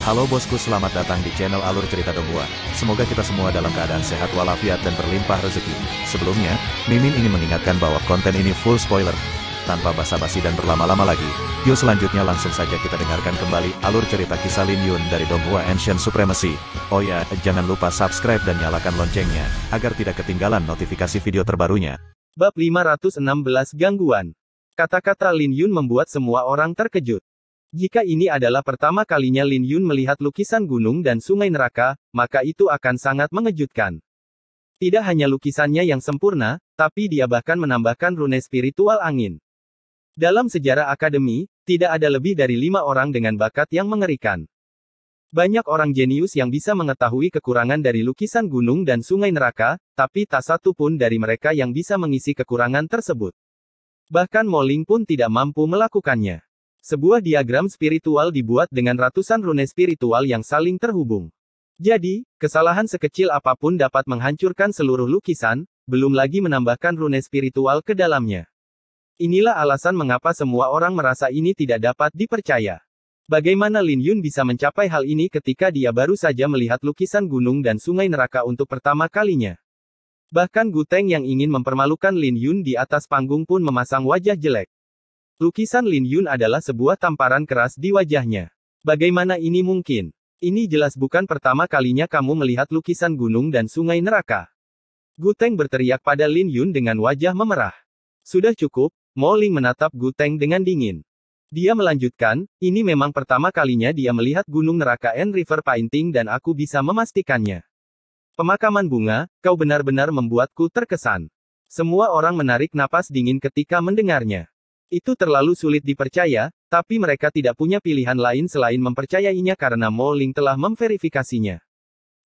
Halo bosku, selamat datang di channel Alur Cerita Donghua. Semoga kita semua dalam keadaan sehat walafiat dan berlimpah rezeki. Sebelumnya, Mimin ingin mengingatkan bahwa konten ini full spoiler. Tanpa basa-basi dan berlama-lama lagi, yuk selanjutnya langsung saja kita dengarkan kembali alur cerita kisah Lin Yun dari Donghua Ancient Supremacy. Oh ya, jangan lupa subscribe dan nyalakan loncengnya, agar tidak ketinggalan notifikasi video terbarunya. Bab 516 Gangguan. Kata-kata Lin Yun membuat semua orang terkejut. Jika ini adalah pertama kalinya Lin Yun melihat lukisan gunung dan sungai neraka, maka itu akan sangat mengejutkan. Tidak hanya lukisannya yang sempurna, tapi dia bahkan menambahkan rune spiritual angin. Dalam sejarah akademi, tidak ada lebih dari 5 orang dengan bakat yang mengerikan. Banyak orang jenius yang bisa mengetahui kekurangan dari lukisan gunung dan sungai neraka, tapi tak satu pun dari mereka yang bisa mengisi kekurangan tersebut. Bahkan Mo Ling pun tidak mampu melakukannya. Sebuah diagram spiritual dibuat dengan ratusan rune spiritual yang saling terhubung. Jadi, kesalahan sekecil apapun dapat menghancurkan seluruh lukisan, belum lagi menambahkan rune spiritual ke dalamnya. Inilah alasan mengapa semua orang merasa ini tidak dapat dipercaya. Bagaimana Lin Yun bisa mencapai hal ini ketika dia baru saja melihat lukisan gunung dan sungai neraka untuk pertama kalinya? Bahkan Gu Teng yang ingin mempermalukan Lin Yun di atas panggung pun memasang wajah jelek. Lukisan Lin Yun adalah sebuah tamparan keras di wajahnya. Bagaimana ini mungkin? Ini jelas bukan pertama kalinya kamu melihat lukisan gunung dan sungai neraka. Gu Teng berteriak pada Lin Yun dengan wajah memerah. Sudah cukup, Mo Ling menatap Gu Teng dengan dingin. Dia melanjutkan, ini memang pertama kalinya dia melihat gunung neraka and river painting dan aku bisa memastikannya. Pemakaman bunga, kau benar-benar membuatku terkesan. Semua orang menarik napas dingin ketika mendengarnya. Itu terlalu sulit dipercaya, tapi mereka tidak punya pilihan lain selain mempercayainya karena Mo Ling telah memverifikasinya.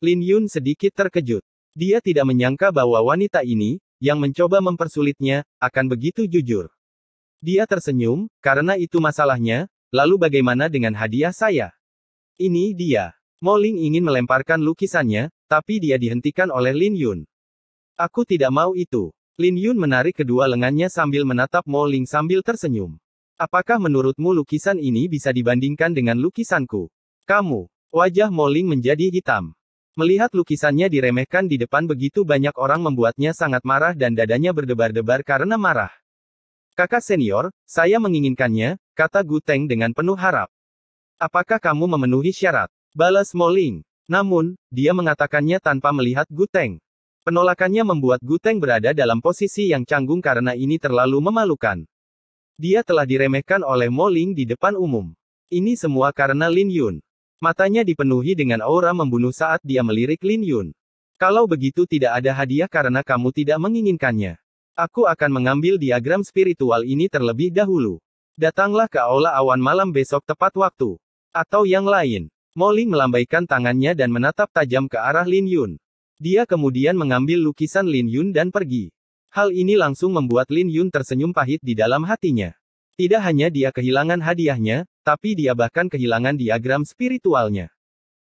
Lin Yun sedikit terkejut. Dia tidak menyangka bahwa wanita ini, yang mencoba mempersulitnya, akan begitu jujur. Dia tersenyum, karena itu masalahnya, lalu bagaimana dengan hadiah saya? Ini dia. Mo Ling ingin melemparkan lukisannya, tapi dia dihentikan oleh Lin Yun. Aku tidak mau itu. Lin Yun menarik kedua lengannya sambil menatap Mo Ling sambil tersenyum. Apakah menurutmu lukisan ini bisa dibandingkan dengan lukisanku? Kamu. Wajah Mo Ling menjadi hitam. Melihat lukisannya diremehkan di depan begitu banyak orang membuatnya sangat marah dan dadanya berdebar-debar karena marah. Kakak senior, saya menginginkannya, kata Gu Teng dengan penuh harap. Apakah kamu memenuhi syarat? Balas Mo Ling. Namun, dia mengatakannya tanpa melihat Gu Teng. Penolakannya membuat Gu Teng berada dalam posisi yang canggung karena ini terlalu memalukan. Dia telah diremehkan oleh Mo Ling di depan umum. Ini semua karena Lin Yun. Matanya dipenuhi dengan aura membunuh saat dia melirik Lin Yun. Kalau begitu tidak ada hadiah karena kamu tidak menginginkannya. Aku akan mengambil diagram spiritual ini terlebih dahulu. Datanglah ke aula awan malam besok tepat waktu. Atau yang lain. Mo Ling melambaikan tangannya dan menatap tajam ke arah Lin Yun. Dia kemudian mengambil lukisan Lin Yun dan pergi. Hal ini langsung membuat Lin Yun tersenyum pahit di dalam hatinya. Tidak hanya dia kehilangan hadiahnya, tapi dia bahkan kehilangan diagram spiritualnya.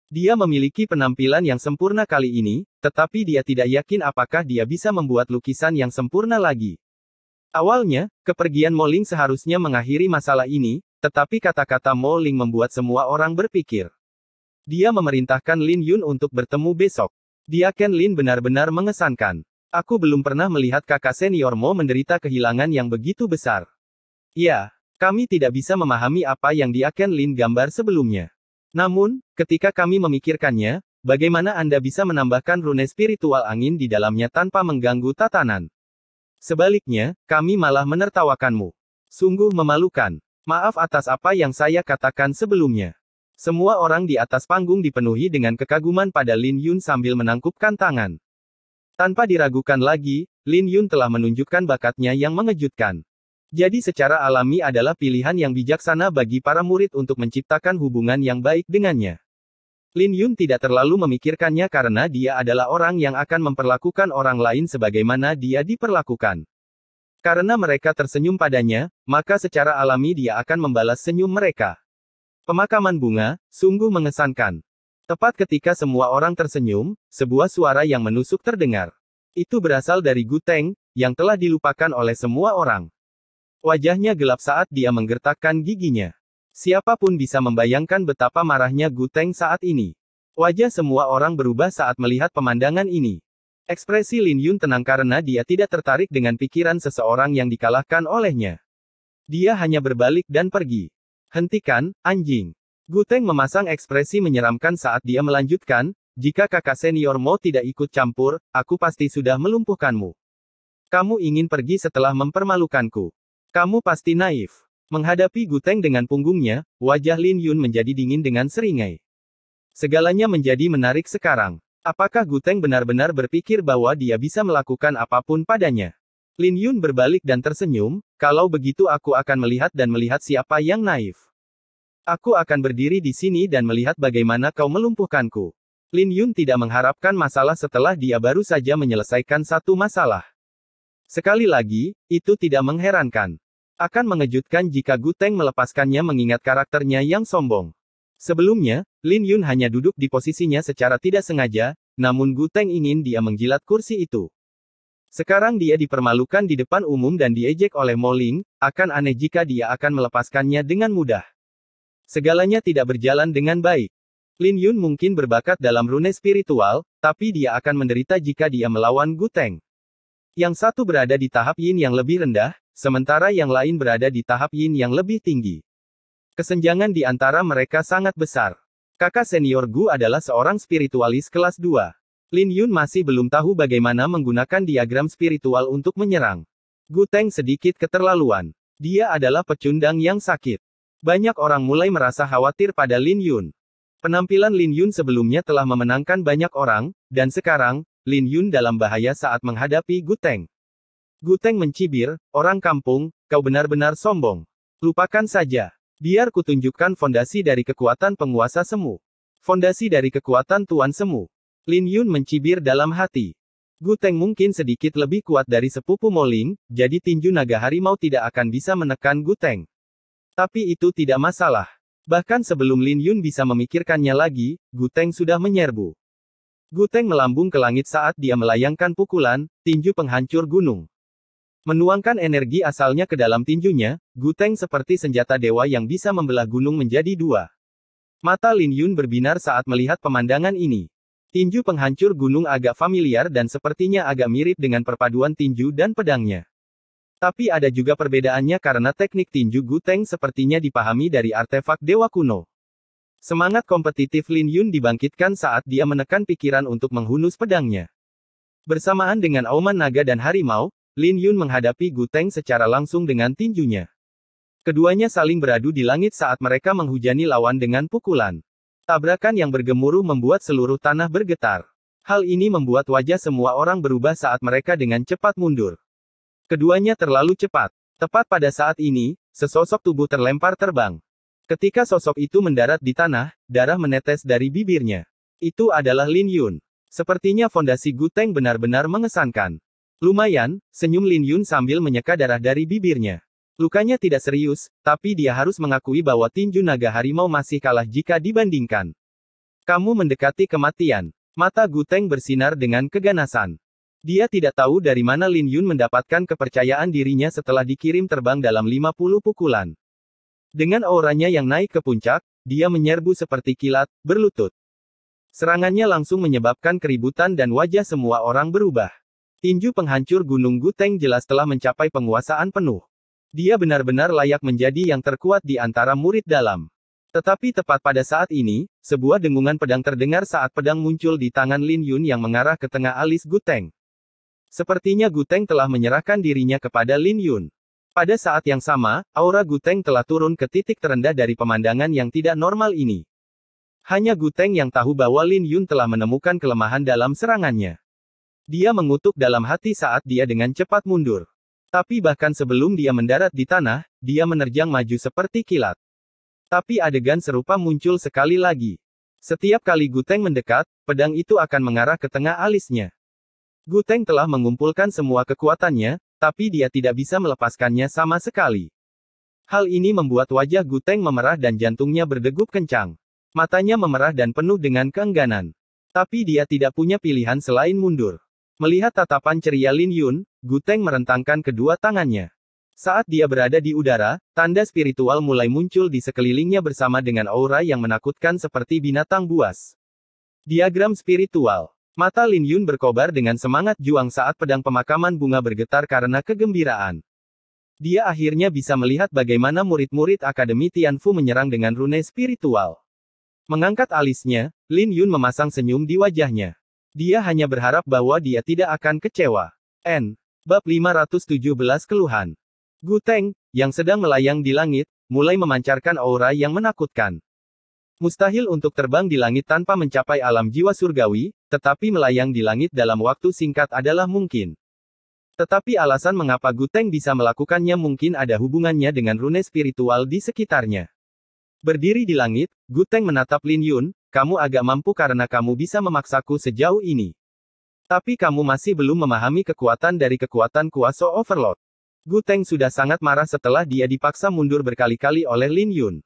Dia memiliki penampilan yang sempurna kali ini, tetapi dia tidak yakin apakah dia bisa membuat lukisan yang sempurna lagi. Awalnya, kepergian Mo Ling seharusnya mengakhiri masalah ini, tetapi kata-kata Mo Ling membuat semua orang berpikir. Dia memerintahkan Lin Yun untuk bertemu besok. Diaken Lin benar-benar mengesankan. Aku belum pernah melihat kakak senior Mo menderita kehilangan yang begitu besar. Ya, kami tidak bisa memahami apa yang Diaken Lin gambar sebelumnya. Namun, ketika kami memikirkannya, bagaimana Anda bisa menambahkan rune spiritual angin di dalamnya tanpa mengganggu tatanan? Sebaliknya, kami malah menertawakanmu. Sungguh memalukan. Maaf atas apa yang saya katakan sebelumnya. Semua orang di atas panggung dipenuhi dengan kekaguman pada Lin Yun sambil menangkupkan tangan. Tanpa diragukan lagi, Lin Yun telah menunjukkan bakatnya yang mengejutkan. Jadi secara alami adalah pilihan yang bijaksana bagi para murid untuk menciptakan hubungan yang baik dengannya. Lin Yun tidak terlalu memikirkannya karena dia adalah orang yang akan memperlakukan orang lain sebagaimana dia diperlakukan. Karena mereka tersenyum padanya, maka secara alami dia akan membalas senyum mereka. Pemakaman bunga, sungguh mengesankan. Tepat ketika semua orang tersenyum, sebuah suara yang menusuk terdengar. Itu berasal dari Gu Teng, yang telah dilupakan oleh semua orang. Wajahnya gelap saat dia menggertakkan giginya. Siapapun bisa membayangkan betapa marahnya Gu Teng saat ini. Wajah semua orang berubah saat melihat pemandangan ini. Ekspresi Lin Yun tenang karena dia tidak tertarik dengan pikiran seseorang yang dikalahkan olehnya. Dia hanya berbalik dan pergi. Hentikan, anjing. Gu Teng memasang ekspresi menyeramkan saat dia melanjutkan, jika kakak seniormu tidak ikut campur, aku pasti sudah melumpuhkanmu. Kamu ingin pergi setelah mempermalukanku. Kamu pasti naif. Menghadapi Gu Teng dengan punggungnya, wajah Lin Yun menjadi dingin dengan seringai. Segalanya menjadi menarik sekarang. Apakah Gu Teng benar-benar berpikir bahwa dia bisa melakukan apapun padanya? Lin Yun berbalik dan tersenyum, kalau begitu aku akan melihat dan melihat siapa yang naif. Aku akan berdiri di sini dan melihat bagaimana kau melumpuhkanku. Lin Yun tidak mengharapkan masalah setelah dia baru saja menyelesaikan satu masalah. Sekali lagi, itu tidak mengherankan. Akan mengejutkan jika Gu Teng melepaskannya mengingat karakternya yang sombong. Sebelumnya, Lin Yun hanya duduk di posisinya secara tidak sengaja, namun Gu Teng ingin dia menjilat kursi itu. Sekarang dia dipermalukan di depan umum dan diejek oleh Mo Ling, akan aneh jika dia akan melepaskannya dengan mudah. Segalanya tidak berjalan dengan baik. Lin Yun mungkin berbakat dalam rune spiritual, tapi dia akan menderita jika dia melawan Gu Teng. Yang satu berada di tahap yin yang lebih rendah, sementara yang lain berada di tahap yin yang lebih tinggi. Kesenjangan di antara mereka sangat besar. Kakak senior Gu adalah seorang spiritualis kelas 2. Lin Yun masih belum tahu bagaimana menggunakan diagram spiritual untuk menyerang. Gu Teng sedikit keterlaluan. Dia adalah pecundang yang sakit. Banyak orang mulai merasa khawatir pada Lin Yun. Penampilan Lin Yun sebelumnya telah memenangkan banyak orang, dan sekarang, Lin Yun dalam bahaya saat menghadapi Gu Teng. Gu Teng mencibir, orang kampung, kau benar-benar sombong. Lupakan saja. Biar kutunjukkan fondasi dari kekuatan penguasa semu. Fondasi dari kekuatan Tuan Semu. Lin Yun mencibir dalam hati. Gu Teng mungkin sedikit lebih kuat dari sepupu Mo Ling, jadi tinju naga harimau tidak akan bisa menekan Gu Teng. Tapi itu tidak masalah. Bahkan sebelum Lin Yun bisa memikirkannya lagi, Gu Teng sudah menyerbu. Gu Teng melambung ke langit saat dia melayangkan pukulan, tinju penghancur gunung. Menuangkan energi asalnya ke dalam tinjunya, Gu Teng seperti senjata dewa yang bisa membelah gunung menjadi dua. Mata Lin Yun berbinar saat melihat pemandangan ini. Tinju penghancur gunung agak familiar dan sepertinya agak mirip dengan perpaduan tinju dan pedangnya. Tapi ada juga perbedaannya karena teknik tinju Gu Teng sepertinya dipahami dari artefak dewa kuno. Semangat kompetitif Lin Yun dibangkitkan saat dia menekan pikiran untuk menghunus pedangnya. Bersamaan dengan auman naga dan harimau, Lin Yun menghadapi Gu Teng secara langsung dengan tinjunya. Keduanya saling beradu di langit saat mereka menghujani lawan dengan pukulan. Tabrakan yang bergemuruh membuat seluruh tanah bergetar. Hal ini membuat wajah semua orang berubah saat mereka dengan cepat mundur. Keduanya terlalu cepat. Tepat pada saat ini, sesosok tubuh terlempar terbang. Ketika sosok itu mendarat di tanah, darah menetes dari bibirnya. Itu adalah Lin Yun. Sepertinya fondasi Gu Teng benar-benar mengesankan. Lumayan, senyum Lin Yun sambil menyeka darah dari bibirnya. Lukanya tidak serius, tapi dia harus mengakui bahwa tinju naga harimau masih kalah jika dibandingkan. Kamu mendekati kematian. Mata Gu Teng bersinar dengan keganasan. Dia tidak tahu dari mana Lin Yun mendapatkan kepercayaan dirinya setelah dikirim terbang dalam 50 pukulan. Dengan auranya yang naik ke puncak, dia menyerbu seperti kilat, berlutut. Serangannya langsung menyebabkan keributan dan wajah semua orang berubah. Tinju penghancur gunung Gu Teng jelas telah mencapai penguasaan penuh. Dia benar-benar layak menjadi yang terkuat di antara murid dalam. Tetapi tepat pada saat ini, sebuah dengungan pedang terdengar saat pedang muncul di tangan Lin Yun yang mengarah ke tengah alis Gu Teng. Sepertinya Gu Teng telah menyerahkan dirinya kepada Lin Yun. Pada saat yang sama, aura Gu Teng telah turun ke titik terendah dari pemandangan yang tidak normal ini. Hanya Gu Teng yang tahu bahwa Lin Yun telah menemukan kelemahan dalam serangannya. Dia mengutuk dalam hati saat dia dengan cepat mundur. Tapi bahkan sebelum dia mendarat di tanah, dia menerjang maju seperti kilat. Tapi adegan serupa muncul sekali lagi. Setiap kali Gu Teng mendekat, pedang itu akan mengarah ke tengah alisnya. Gu Teng telah mengumpulkan semua kekuatannya, tapi dia tidak bisa melepaskannya sama sekali. Hal ini membuat wajah Gu Teng memerah dan jantungnya berdegup kencang. Matanya memerah dan penuh dengan keengganan. Tapi dia tidak punya pilihan selain mundur. Melihat tatapan ceria Lin Yun, Gu Teng merentangkan kedua tangannya. Saat dia berada di udara, tanda spiritual mulai muncul di sekelilingnya bersama dengan aura yang menakutkan seperti binatang buas. Diagram spiritual. Mata Lin Yun berkobar dengan semangat juang saat pedang pemakaman bunga bergetar karena kegembiraan. Dia akhirnya bisa melihat bagaimana murid-murid Akademi Tianfu menyerang dengan rune spiritual. Mengangkat alisnya, Lin Yun memasang senyum di wajahnya. Dia hanya berharap bahwa dia tidak akan kecewa. Bab 517 Keluhan. Gu Teng, yang sedang melayang di langit, mulai memancarkan aura yang menakutkan. Mustahil untuk terbang di langit tanpa mencapai alam jiwa surgawi, tetapi melayang di langit dalam waktu singkat adalah mungkin. Tetapi alasan mengapa Gu Teng bisa melakukannya mungkin ada hubungannya dengan rune spiritual di sekitarnya. Berdiri di langit, Gu Teng menatap Lin Yun, kamu agak mampu karena kamu bisa memaksaku sejauh ini. Tapi kamu masih belum memahami kekuatan dari kekuatan kuasa Overlord. Gu Teng sudah sangat marah setelah dia dipaksa mundur berkali-kali oleh Lin Yun.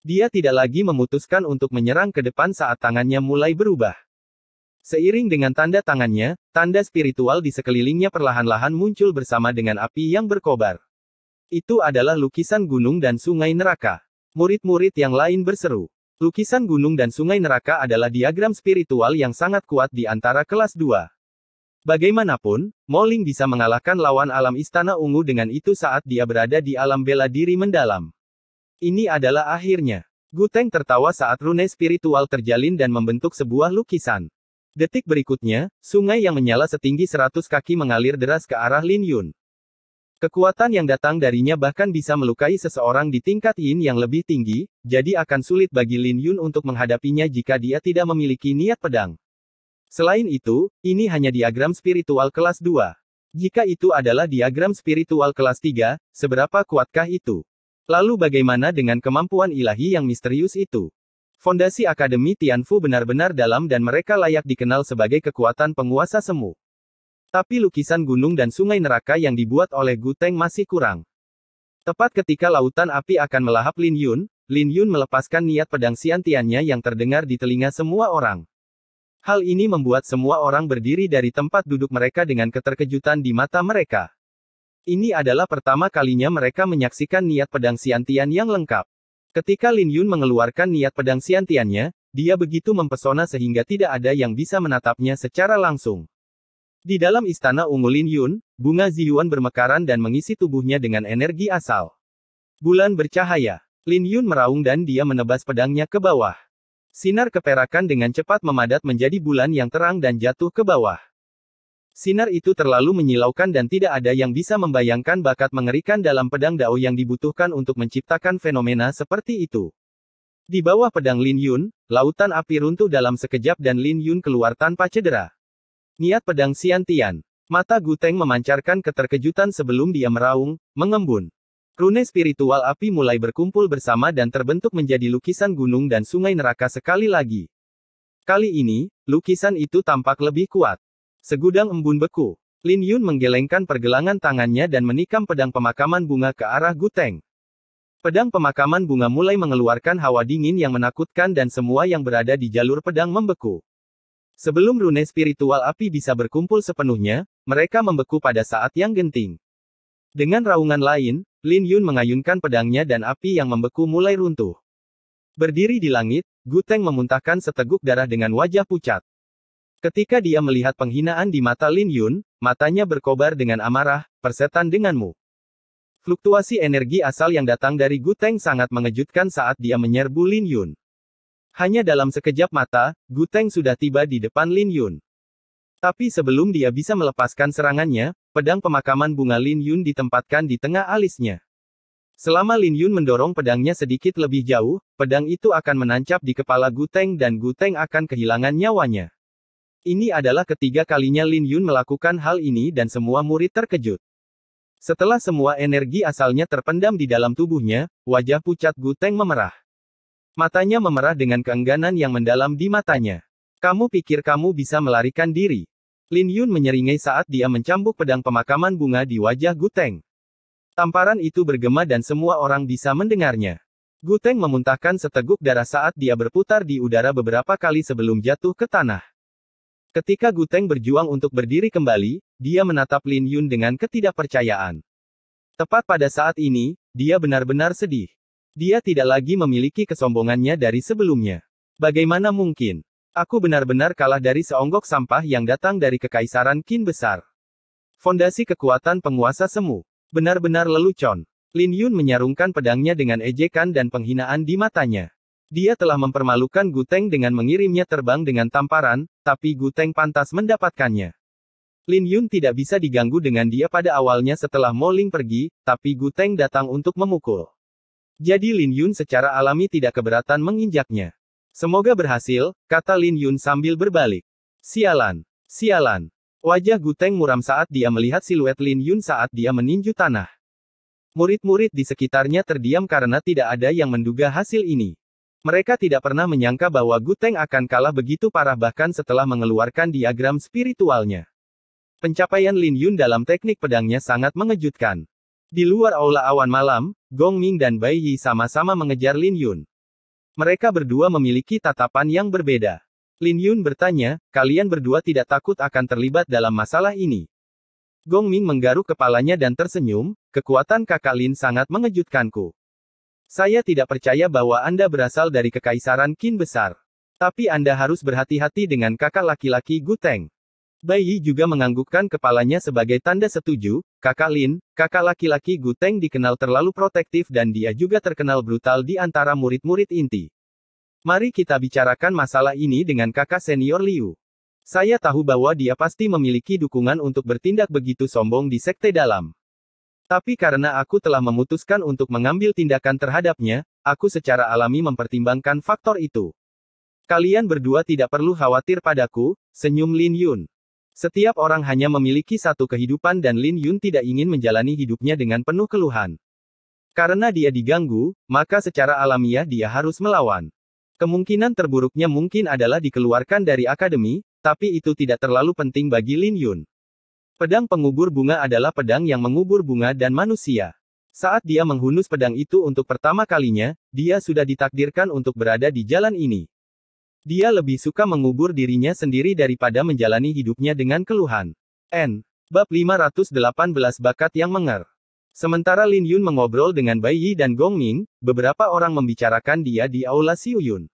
Dia tidak lagi memutuskan untuk menyerang ke depan saat tangannya mulai berubah. Seiring dengan tanda tangannya, tanda spiritual di sekelilingnya perlahan-lahan muncul bersama dengan api yang berkobar. Itu adalah lukisan gunung dan sungai neraka. Murid-murid yang lain berseru. Lukisan gunung dan sungai neraka adalah diagram spiritual yang sangat kuat di antara kelas 2. Bagaimanapun, Mo Ling bisa mengalahkan lawan alam Istana Ungu dengan itu saat dia berada di alam bela diri mendalam. Ini adalah akhirnya. Gu Teng tertawa saat rune spiritual terjalin dan membentuk sebuah lukisan. Detik berikutnya, sungai yang menyala setinggi 100 kaki mengalir deras ke arah Lin Yun. Kekuatan yang datang darinya bahkan bisa melukai seseorang di tingkat yin yang lebih tinggi, jadi akan sulit bagi Lin Yun untuk menghadapinya jika dia tidak memiliki niat pedang. Selain itu, ini hanya diagram spiritual kelas 2. Jika itu adalah diagram spiritual kelas 3, seberapa kuatkah itu? Lalu bagaimana dengan kemampuan ilahi yang misterius itu? Fondasi Akademi Tianfu benar-benar dalam dan mereka layak dikenal sebagai kekuatan penguasa semu. Tapi lukisan gunung dan sungai neraka yang dibuat oleh Gu Teng masih kurang. Tepat ketika lautan api akan melahap Lin Yun melepaskan niat pedang Xiantiannya yang terdengar di telinga semua orang. Hal ini membuat semua orang berdiri dari tempat duduk mereka dengan keterkejutan di mata mereka. Ini adalah pertama kalinya mereka menyaksikan niat pedang Xiantian yang lengkap. Ketika Lin Yun mengeluarkan niat pedang Xiantiannya, dia begitu mempesona sehingga tidak ada yang bisa menatapnya secara langsung. Di dalam istana ungu Lin Yun, bunga Ziyuan bermekaran dan mengisi tubuhnya dengan energi asal. Bulan bercahaya. Lin Yun meraung dan dia menebas pedangnya ke bawah. Sinar keperakan dengan cepat memadat menjadi bulan yang terang dan jatuh ke bawah. Sinar itu terlalu menyilaukan dan tidak ada yang bisa membayangkan bakat mengerikan dalam pedang Dao yang dibutuhkan untuk menciptakan fenomena seperti itu. Di bawah pedang Lin Yun, lautan api runtuh dalam sekejap dan Lin Yun keluar tanpa cedera. Niat pedang Xiantian. Mata Gu Teng memancarkan keterkejutan sebelum dia meraung, mengembun. Rune spiritual api mulai berkumpul bersama dan terbentuk menjadi lukisan gunung dan sungai neraka sekali lagi. Kali ini, lukisan itu tampak lebih kuat. Segudang embun beku. Lin Yun menggelengkan pergelangan tangannya dan menikam pedang pemakaman bunga ke arah Gu Teng. Pedang pemakaman bunga mulai mengeluarkan hawa dingin yang menakutkan dan semua yang berada di jalur pedang membeku. Sebelum rune spiritual api bisa berkumpul sepenuhnya, mereka membeku pada saat yang genting. Dengan raungan lain, Lin Yun mengayunkan pedangnya dan api yang membeku mulai runtuh. Berdiri di langit, Gu Teng memuntahkan seteguk darah dengan wajah pucat. Ketika dia melihat penghinaan di mata Lin Yun, matanya berkobar dengan amarah, persetan denganmu. Fluktuasi energi asal yang datang dari Gu Teng sangat mengejutkan saat dia menyerbu Lin Yun. Hanya dalam sekejap mata, Gu Teng sudah tiba di depan Lin Yun. Tapi sebelum dia bisa melepaskan serangannya, pedang pemakaman bunga Lin Yun ditempatkan di tengah alisnya. Selama Lin Yun mendorong pedangnya sedikit lebih jauh, pedang itu akan menancap di kepala Gu Teng dan Gu Teng akan kehilangan nyawanya. Ini adalah ketiga kalinya Lin Yun melakukan hal ini dan semua murid terkejut. Setelah semua energi asalnya terpendam di dalam tubuhnya, wajah pucat Gu Teng memerah. Matanya memerah dengan keengganan yang mendalam di matanya. Kamu pikir kamu bisa melarikan diri? Lin Yun menyeringai saat dia mencambuk pedang pemakaman bunga di wajah Gu Teng. Tamparan itu bergema dan semua orang bisa mendengarnya. Gu Teng memuntahkan seteguk darah saat dia berputar di udara beberapa kali sebelum jatuh ke tanah. Ketika Gu Teng berjuang untuk berdiri kembali, dia menatap Lin Yun dengan ketidakpercayaan. Tepat pada saat ini, dia benar-benar sedih. Dia tidak lagi memiliki kesombongannya dari sebelumnya. Bagaimana mungkin? Aku benar-benar kalah dari seonggok sampah yang datang dari Kekaisaran Qin besar. Fondasi kekuatan penguasa semu. Benar-benar lelucon. Lin Yun menyarungkan pedangnya dengan ejekan dan penghinaan di matanya. Dia telah mempermalukan Gu Teng dengan mengirimnya terbang dengan tamparan, tapi Gu Teng pantas mendapatkannya. Lin Yun tidak bisa diganggu dengan dia pada awalnya setelah Mo Ling pergi, tapi Gu Teng datang untuk memukul. Jadi Lin Yun secara alami tidak keberatan menginjaknya. Semoga berhasil, kata Lin Yun sambil berbalik. Sialan. Sialan. Wajah Gu Teng muram saat dia melihat siluet Lin Yun saat dia meninju tanah. Murid-murid di sekitarnya terdiam karena tidak ada yang menduga hasil ini. Mereka tidak pernah menyangka bahwa Gu Teng akan kalah begitu parah bahkan setelah mengeluarkan diagram spiritualnya. Pencapaian Lin Yun dalam teknik pedangnya sangat mengejutkan. Di luar aula awan malam, Gong Ming dan Bai Yi sama-sama mengejar Lin Yun. Mereka berdua memiliki tatapan yang berbeda. Lin Yun bertanya, kalian berdua tidak takut akan terlibat dalam masalah ini? Gong Ming menggaruk kepalanya dan tersenyum, kekuatan kakak Lin sangat mengejutkanku. Saya tidak percaya bahwa Anda berasal dari Kekaisaran Qin besar. Tapi Anda harus berhati-hati dengan kakak laki-laki Gu Teng. Bai Yi juga menganggukkan kepalanya sebagai tanda setuju, kakak Lin, kakak laki-laki Gu Teng dikenal terlalu protektif dan dia juga terkenal brutal di antara murid-murid inti. Mari kita bicarakan masalah ini dengan kakak senior Liu. Saya tahu bahwa dia pasti memiliki dukungan untuk bertindak begitu sombong di sekte dalam. Tapi karena aku telah memutuskan untuk mengambil tindakan terhadapnya, aku secara alami mempertimbangkan faktor itu. Kalian berdua tidak perlu khawatir padaku, senyum Lin Yun. Setiap orang hanya memiliki satu kehidupan dan Lin Yun tidak ingin menjalani hidupnya dengan penuh keluhan. Karena dia diganggu, maka secara alamiah dia harus melawan. Kemungkinan terburuknya mungkin adalah dikeluarkan dari akademi, tapi itu tidak terlalu penting bagi Lin Yun. Pedang pengubur bunga adalah pedang yang mengubur bunga dan manusia. Saat dia menghunus pedang itu untuk pertama kalinya, dia sudah ditakdirkan untuk berada di jalan ini. Dia lebih suka mengubur dirinya sendiri daripada menjalani hidupnya dengan keluhan. Bab 518 Bakat yang Mengar. Sementara Lin Yun mengobrol dengan Bai Yi dan Gong Ming, beberapa orang membicarakan dia di aula Xiu Yun.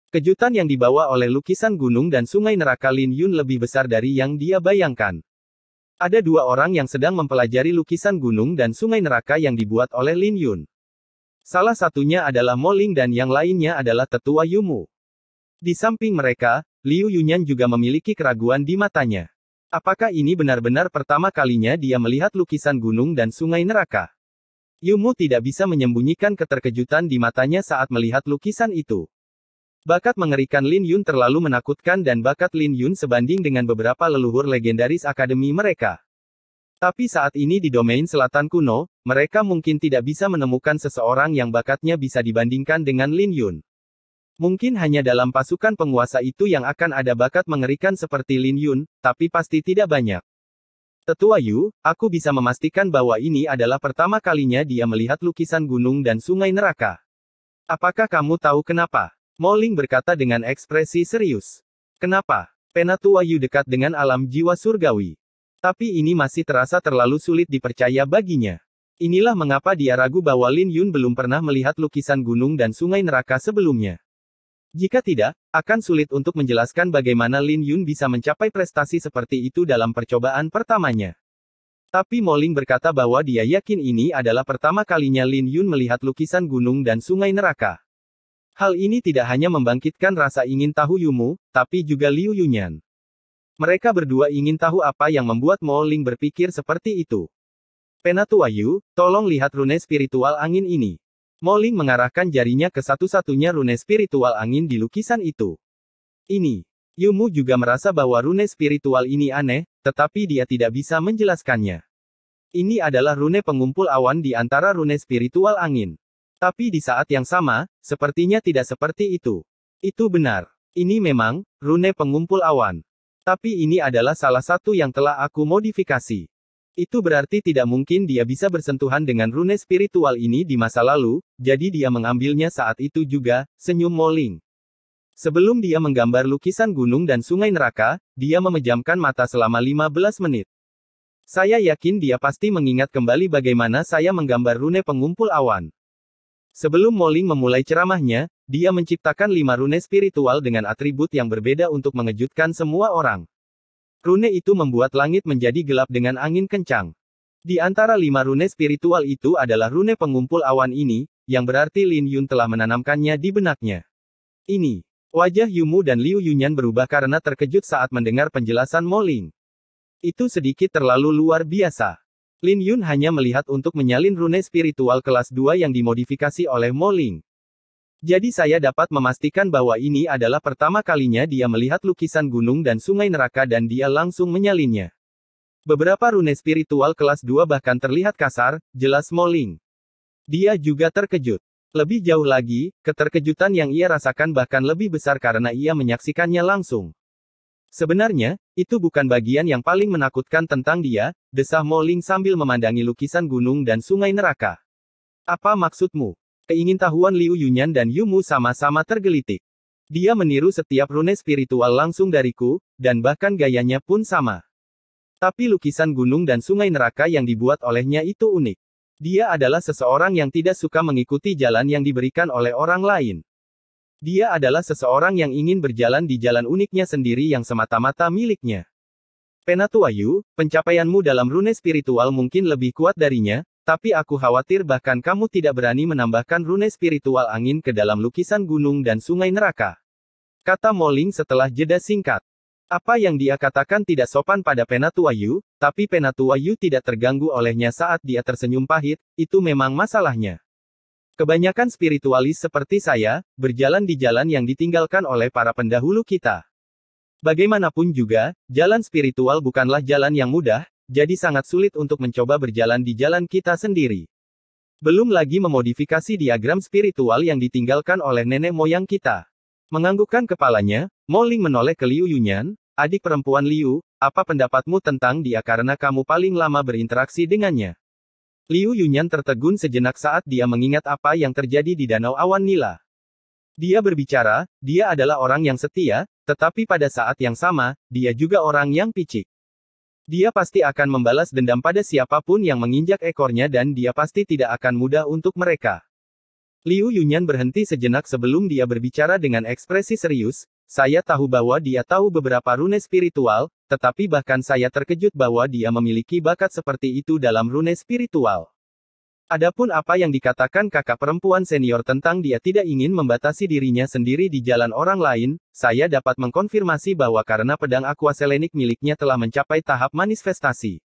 Kejutan yang dibawa oleh lukisan gunung dan sungai neraka Lin Yun lebih besar dari yang dia bayangkan. Ada dua orang yang sedang mempelajari lukisan gunung dan sungai neraka yang dibuat oleh Lin Yun. Salah satunya adalah Mo Ling dan yang lainnya adalah tetua Yumu. Di samping mereka, Liu Yunyan juga memiliki keraguan di matanya. Apakah ini benar-benar pertama kalinya dia melihat lukisan gunung dan sungai neraka? Yumu tidak bisa menyembunyikan keterkejutan di matanya saat melihat lukisan itu. Bakat mengerikan Lin Yun terlalu menakutkan dan bakat Lin Yun sebanding dengan beberapa leluhur legendaris akademi mereka. Tapi saat ini di domain selatan kuno, mereka mungkin tidak bisa menemukan seseorang yang bakatnya bisa dibandingkan dengan Lin Yun. Mungkin hanya dalam pasukan penguasa itu yang akan ada bakat mengerikan seperti Lin Yun, tapi pasti tidak banyak. Tetua Yu, aku bisa memastikan bahwa ini adalah pertama kalinya dia melihat lukisan gunung dan sungai neraka. Apakah kamu tahu kenapa? Mo Ling berkata dengan ekspresi serius. Kenapa? Penatua Yu dekat dengan alam jiwa surgawi. Tapi ini masih terasa terlalu sulit dipercaya baginya. Inilah mengapa dia ragu bahwa Lin Yun belum pernah melihat lukisan gunung dan sungai neraka sebelumnya. Jika tidak, akan sulit untuk menjelaskan bagaimana Lin Yun bisa mencapai prestasi seperti itu dalam percobaan pertamanya. Tapi Mo Ling berkata bahwa dia yakin ini adalah pertama kalinya Lin Yun melihat lukisan gunung dan sungai neraka. Hal ini tidak hanya membangkitkan rasa ingin tahu Yumu, tapi juga Liu Yunyan. Mereka berdua ingin tahu apa yang membuat Mo Ling berpikir seperti itu. Penatua Yu, tolong lihat rune spiritual angin ini. Mo Ling mengarahkan jarinya ke satu-satunya rune spiritual angin di lukisan itu. Ini. Yumu juga merasa bahwa rune spiritual ini aneh, tetapi dia tidak bisa menjelaskannya. Ini adalah rune pengumpul awan di antara rune spiritual angin. Tapi di saat yang sama, sepertinya tidak seperti itu. Itu benar. Ini memang, rune pengumpul awan. Tapi ini adalah salah satu yang telah aku modifikasi. Itu berarti tidak mungkin dia bisa bersentuhan dengan rune spiritual ini di masa lalu, jadi dia mengambilnya saat itu juga, senyum Mo Ling. Sebelum dia menggambar lukisan gunung dan sungai neraka, dia memejamkan mata selama 15 menit. Saya yakin dia pasti mengingat kembali bagaimana saya menggambar rune pengumpul awan. Sebelum Moling memulai ceramahnya, dia menciptakan 5 rune spiritual dengan atribut yang berbeda untuk mengejutkan semua orang. Rune itu membuat langit menjadi gelap dengan angin kencang. Di antara 5 rune spiritual itu adalah rune pengumpul awan ini, yang berarti Lin Yun telah menanamkannya di benaknya. Ini. Wajah Yumu dan Liu Yunyan berubah karena terkejut saat mendengar penjelasan Moling. Itu sedikit terlalu luar biasa. Lin Yun hanya melihat untuk menyalin rune spiritual kelas 2 yang dimodifikasi oleh Moling. Jadi saya dapat memastikan bahwa ini adalah pertama kalinya dia melihat lukisan gunung dan sungai neraka dan dia langsung menyalinnya. Beberapa rune spiritual kelas 2 bahkan terlihat kasar, jelas Moling. Dia juga terkejut. Lebih jauh lagi, keterkejutan yang ia rasakan bahkan lebih besar karena ia menyaksikannya langsung. Sebenarnya, itu bukan bagian yang paling menakutkan tentang dia, desah Moling sambil memandangi lukisan gunung dan sungai neraka. Apa maksudmu? Keingintahuan Liu Yunyan dan Yumu sama-sama tergelitik. Dia meniru setiap rune spiritual langsung dariku, dan bahkan gayanya pun sama. Tapi lukisan gunung dan sungai neraka yang dibuat olehnya itu unik. Dia adalah seseorang yang tidak suka mengikuti jalan yang diberikan oleh orang lain. Dia adalah seseorang yang ingin berjalan di jalan uniknya sendiri yang semata-mata miliknya. Penatua Yu, pencapaianmu dalam rune spiritual mungkin lebih kuat darinya, tapi aku khawatir bahkan kamu tidak berani menambahkan rune spiritual angin ke dalam lukisan gunung dan sungai neraka. Kata Moling setelah jeda singkat. Apa yang dia katakan tidak sopan pada Penatua Yu, tapi Penatua Yu tidak terganggu olehnya saat dia tersenyum pahit, itu memang masalahnya. Kebanyakan spiritualis seperti saya, berjalan di jalan yang ditinggalkan oleh para pendahulu kita. Bagaimanapun juga, jalan spiritual bukanlah jalan yang mudah, jadi sangat sulit untuk mencoba berjalan di jalan kita sendiri. Belum lagi memodifikasi diagram spiritual yang ditinggalkan oleh nenek moyang kita. Menganggukkan kepalanya, Moling menoleh ke Liu Yunyan, adik perempuan Liu, apa pendapatmu tentang dia karena kamu paling lama berinteraksi dengannya? Liu Yunyan tertegun sejenak saat dia mengingat apa yang terjadi di Danau Awan Nila. Dia berbicara, dia adalah orang yang setia, tetapi pada saat yang sama, dia juga orang yang picik. Dia pasti akan membalas dendam pada siapapun yang menginjak ekornya dan dia pasti tidak akan mudah untuk mereka. Liu Yunyan berhenti sejenak sebelum dia berbicara dengan ekspresi serius, saya tahu bahwa dia tahu beberapa rune spiritual, tetapi bahkan saya terkejut bahwa dia memiliki bakat seperti itu dalam rune spiritual. Adapun apa yang dikatakan kakak perempuan senior tentang dia tidak ingin membatasi dirinya sendiri di jalan orang lain, saya dapat mengkonfirmasi bahwa karena pedang aquaselenik miliknya telah mencapai tahap manifestasi.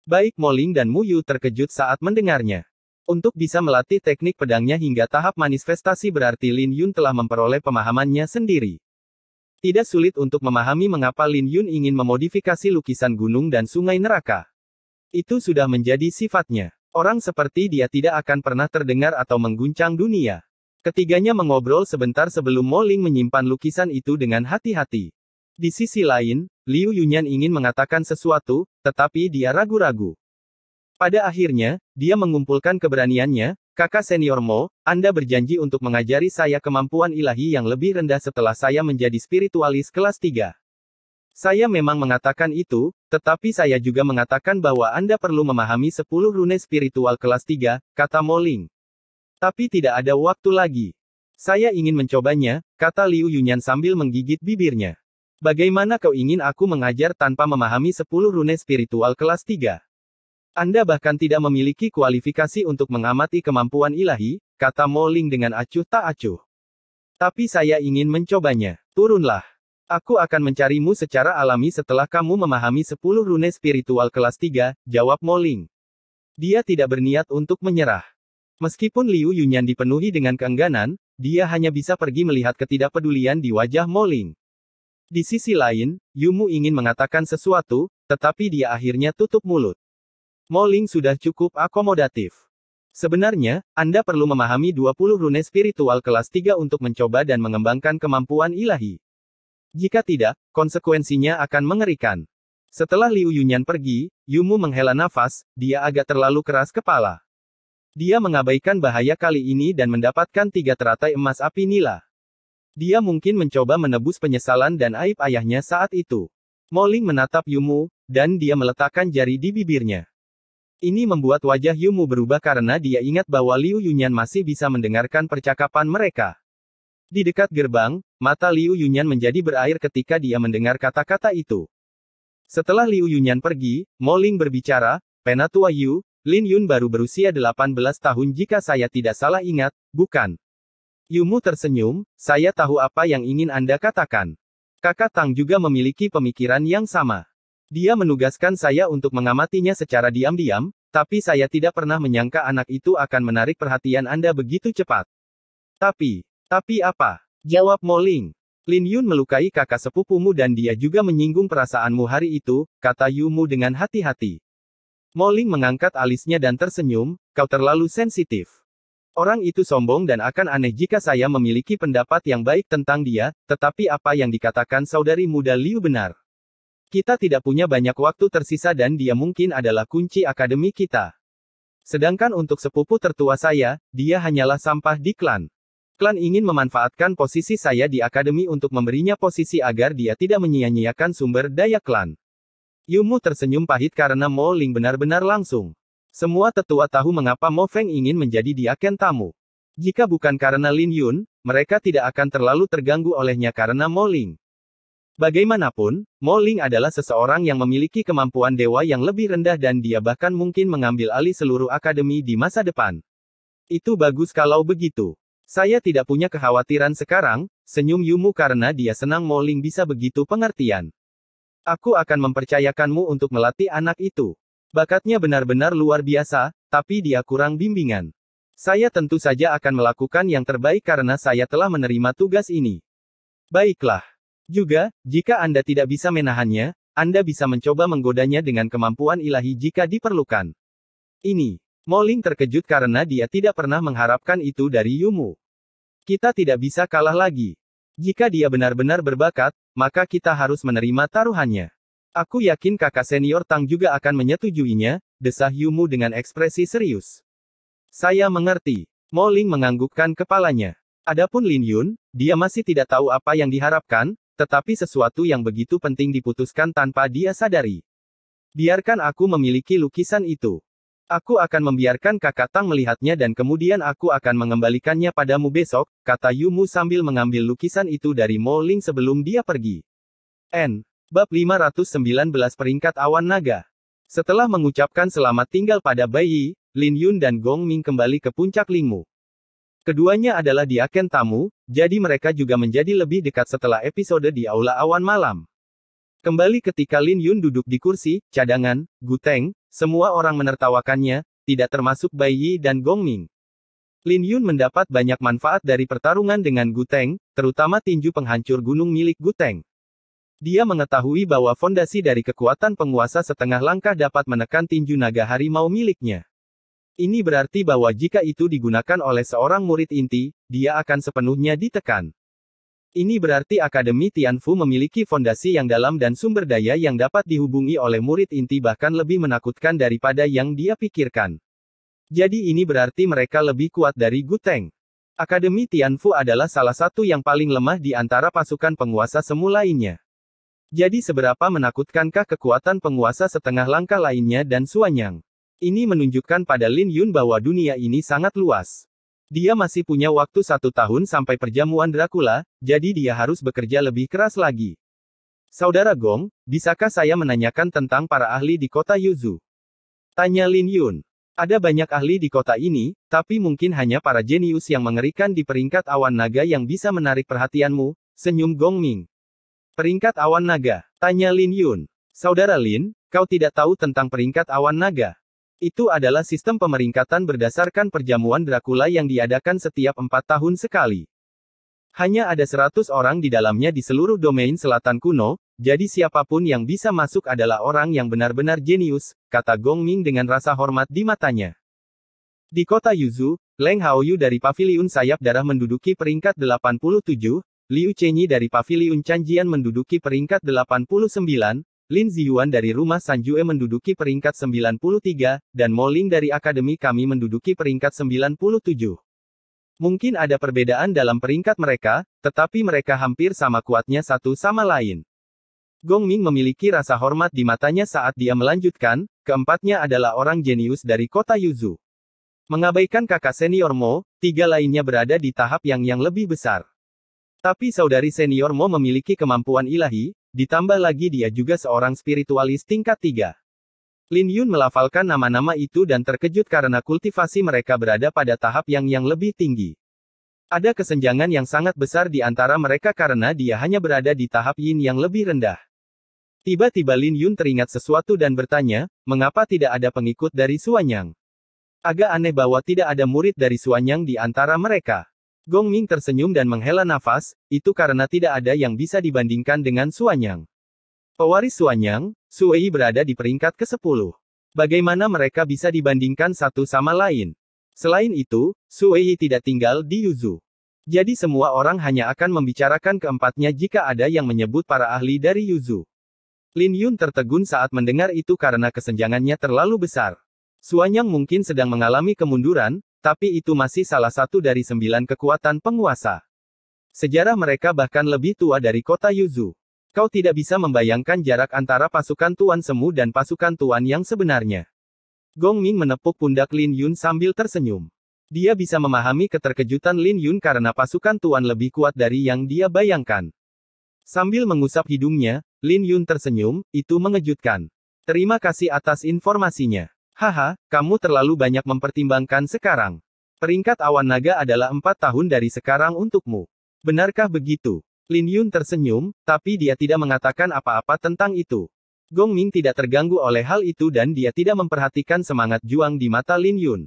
Baik Moling dan Muyu terkejut saat mendengarnya. Untuk bisa melatih teknik pedangnya hingga tahap manifestasi berarti Lin Yun telah memperoleh pemahamannya sendiri. Tidak sulit untuk memahami mengapa Lin Yun ingin memodifikasi lukisan gunung dan sungai neraka. Itu sudah menjadi sifatnya. Orang seperti dia tidak akan pernah terdengar atau mengguncang dunia. Ketiganya mengobrol sebentar sebelum Moling menyimpan lukisan itu dengan hati-hati. Di sisi lain, Liu Yunyan ingin mengatakan sesuatu, tetapi dia ragu-ragu. Pada akhirnya, dia mengumpulkan keberaniannya, kakak senior Mo, Anda berjanji untuk mengajari saya kemampuan ilahi yang lebih rendah setelah saya menjadi spiritualis kelas 3. Saya memang mengatakan itu, tetapi saya juga mengatakan bahwa Anda perlu memahami 10 rune spiritual kelas 3, kata Moling. Tapi tidak ada waktu lagi. Saya ingin mencobanya, kata Liu Yunyan sambil menggigit bibirnya. Bagaimana kau ingin aku mengajar tanpa memahami 10 rune spiritual kelas 3? Anda bahkan tidak memiliki kualifikasi untuk mengamati kemampuan ilahi, kata Moling dengan acuh tak acuh. Tapi saya ingin mencobanya. Turunlah. Aku akan mencarimu secara alami setelah kamu memahami 10 rune spiritual kelas 3, jawab Moling. Dia tidak berniat untuk menyerah. Meskipun Liu Yunyan dipenuhi dengan keengganan, dia hanya bisa pergi melihat ketidakpedulian di wajah Moling. Di sisi lain, Yumu ingin mengatakan sesuatu, tetapi dia akhirnya tutup mulut. Moling sudah cukup akomodatif. Sebenarnya, Anda perlu memahami 20 rune spiritual kelas 3 untuk mencoba dan mengembangkan kemampuan ilahi. Jika tidak, konsekuensinya akan mengerikan. Setelah Liu Yunyan pergi, Yumu menghela nafas, dia agak terlalu keras kepala. Dia mengabaikan bahaya kali ini dan mendapatkan 3 teratai emas api nila. Dia mungkin mencoba menebus penyesalan dan aib ayahnya saat itu. Mo Ling menatap Yumu, dan dia meletakkan jari di bibirnya. Ini membuat wajah Yumu berubah karena dia ingat bahwa Liu Yunyan masih bisa mendengarkan percakapan mereka. Di dekat gerbang, mata Liu Yunyan menjadi berair ketika dia mendengar kata-kata itu. Setelah Liu Yunyan pergi, Mo Ling berbicara, "Penatua Yu, Lin Yun baru berusia 18 tahun jika saya tidak salah ingat, bukan?" Yumu tersenyum, "Saya tahu apa yang ingin Anda katakan. Kakak Tang juga memiliki pemikiran yang sama. Dia menugaskan saya untuk mengamatinya secara diam-diam, tapi saya tidak pernah menyangka anak itu akan menarik perhatian Anda begitu cepat." Tapi apa? Jawab Mo Ling. "Lin Yun melukai kakak sepupumu dan dia juga menyinggung perasaanmu hari itu," kata Yumu dengan hati-hati. Mo Ling mengangkat alisnya dan tersenyum, "Kau terlalu sensitif. Orang itu sombong dan akan aneh jika saya memiliki pendapat yang baik tentang dia, tetapi apa yang dikatakan saudari muda Liu benar. Kita tidak punya banyak waktu tersisa dan dia mungkin adalah kunci akademi kita. Sedangkan untuk sepupu tertua saya, dia hanyalah sampah di klan. Klan ingin memanfaatkan posisi saya di akademi untuk memberinya posisi agar dia tidak menyia-nyiakan sumber daya klan." Yumu tersenyum pahit karena Mo Ling benar-benar langsung. Semua tetua tahu mengapa Mo Feng ingin menjadi diaken tamu. Jika bukan karena Lin Yun, mereka tidak akan terlalu terganggu olehnya karena Mo Ling. Bagaimanapun, Mo Ling adalah seseorang yang memiliki kemampuan dewa yang lebih rendah dan dia bahkan mungkin mengambil alih seluruh akademi di masa depan. Itu bagus kalau begitu. Saya tidak punya kekhawatiran sekarang, senyum Yumu karena dia senang Mo Ling bisa begitu pengertian. Aku akan mempercayakanmu untuk melatih anak itu. Bakatnya benar-benar luar biasa, tapi dia kurang bimbingan. Saya tentu saja akan melakukan yang terbaik karena saya telah menerima tugas ini. Baiklah. Juga, jika Anda tidak bisa menahannya, Anda bisa mencoba menggodanya dengan kemampuan ilahi jika diperlukan. Ini. Mo Ling terkejut karena dia tidak pernah mengharapkan itu dari Yumu. Kita tidak bisa kalah lagi. Jika dia benar-benar berbakat, maka kita harus menerima taruhannya. Aku yakin kakak senior Tang juga akan menyetujuinya, desah Yumu dengan ekspresi serius. Saya mengerti. Mo Ling menganggukkan kepalanya. Adapun Lin Yun, dia masih tidak tahu apa yang diharapkan, tetapi sesuatu yang begitu penting diputuskan tanpa dia sadari. Biarkan aku memiliki lukisan itu. Aku akan membiarkan kakak Tang melihatnya dan kemudian aku akan mengembalikannya padamu besok, kata Yumu sambil mengambil lukisan itu dari Mo Ling sebelum dia pergi. Bab 519 Peringkat Awan Naga. Setelah mengucapkan selamat tinggal pada Bai Yi, Lin Yun dan Gong Ming kembali ke puncak Lingmu. Keduanya adalah diaken tamu, jadi mereka juga menjadi lebih dekat setelah episode di Aula Awan Malam. Kembali ketika Lin Yun duduk di kursi cadangan, Gu Teng, semua orang menertawakannya, tidak termasuk Bai Yi dan Gong Ming. Lin Yun mendapat banyak manfaat dari pertarungan dengan Gu Teng, terutama tinju penghancur gunung milik Gu Teng. Dia mengetahui bahwa fondasi dari kekuatan penguasa setengah langkah dapat menekan tinju naga harimau miliknya. Ini berarti bahwa jika itu digunakan oleh seorang murid inti, dia akan sepenuhnya ditekan. Ini berarti Akademi Tianfu memiliki fondasi yang dalam dan sumber daya yang dapat dihubungi oleh murid inti bahkan lebih menakutkan daripada yang dia pikirkan. Jadi ini berarti mereka lebih kuat dari Gu Teng. Akademi Tianfu adalah salah satu yang paling lemah di antara pasukan penguasa semu lainnya. Jadi seberapa menakutkankah kekuatan penguasa setengah langkah lainnya dan Suanyang? Ini menunjukkan pada Lin Yun bahwa dunia ini sangat luas. Dia masih punya waktu 1 tahun sampai perjamuan Dracula, jadi dia harus bekerja lebih keras lagi. Saudara Gong, bisakah saya menanyakan tentang para ahli di kota Yuzu? Tanya Lin Yun. Ada banyak ahli di kota ini, tapi mungkin hanya para jenius yang mengerikan di peringkat awan naga yang bisa menarik perhatianmu, senyum Gong Ming. Peringkat awan naga? Tanya Lin Yun. Saudara Lin, kau tidak tahu tentang peringkat awan naga? Itu adalah sistem pemeringkatan berdasarkan perjamuan Dracula yang diadakan setiap 4 tahun sekali. Hanya ada 100 orang di dalamnya di seluruh domain selatan kuno, jadi siapapun yang bisa masuk adalah orang yang benar-benar jenius, kata Gong Ming dengan rasa hormat di matanya. Di kota Yuzu, Leng Haoyu dari Paviliun Sayap Darah menduduki peringkat 87, Liu Chenyi dari Paviliun Canjian menduduki peringkat 89, Lin Ziyuan dari Rumah Sanjue menduduki peringkat 93, dan Mo Ling dari Akademi kami menduduki peringkat 97. Mungkin ada perbedaan dalam peringkat mereka, tetapi mereka hampir sama kuatnya satu sama lain. Gong Ming memiliki rasa hormat di matanya saat dia melanjutkan, keempatnya adalah orang jenius dari kota Yuzu. Mengabaikan kakak senior Mo, 3 lainnya berada di tahap yang lebih besar. Tapi saudari senior Mo memiliki kemampuan ilahi, ditambah lagi dia juga seorang spiritualis tingkat 3. Lin Yun melafalkan nama-nama itu dan terkejut karena kultivasi mereka berada pada tahap yang lebih tinggi. Ada kesenjangan yang sangat besar di antara mereka karena dia hanya berada di tahap yin yang lebih rendah. Tiba-tiba Lin Yun teringat sesuatu dan bertanya, mengapa tidak ada pengikut dari Suanyang? Agak aneh bahwa tidak ada murid dari Suanyang di antara mereka. Gong Ming tersenyum dan menghela nafas, itu karena tidak ada yang bisa dibandingkan dengan Suanyang. Pewaris Suanyang, Suwei berada di peringkat ke-10. Bagaimana mereka bisa dibandingkan satu sama lain? Selain itu, Suwei tidak tinggal di Yuzu. Jadi semua orang hanya akan membicarakan keempatnya jika ada yang menyebut para ahli dari Yuzu. Lin Yun tertegun saat mendengar itu karena kesenjangannya terlalu besar. Suanyang mungkin sedang mengalami kemunduran, tapi itu masih salah satu dari 9 kekuatan penguasa. Sejarah mereka bahkan lebih tua dari kota Yuzu. Kau tidak bisa membayangkan jarak antara pasukan Tuan Semu dan pasukan Tuan yang sebenarnya. Gong Ming menepuk pundak Lin Yun sambil tersenyum. Dia bisa memahami keterkejutan Lin Yun karena pasukan Tuan lebih kuat dari yang dia bayangkan. Sambil mengusap hidungnya, Lin Yun tersenyum, itu mengejutkan. Terima kasih atas informasinya. Haha, kamu terlalu banyak mempertimbangkan sekarang. Peringkat awan naga adalah 4 tahun dari sekarang untukmu. Benarkah begitu? Lin Yun tersenyum, tapi dia tidak mengatakan apa-apa tentang itu. Gong Ming tidak terganggu oleh hal itu dan dia tidak memperhatikan semangat juang di mata Lin Yun.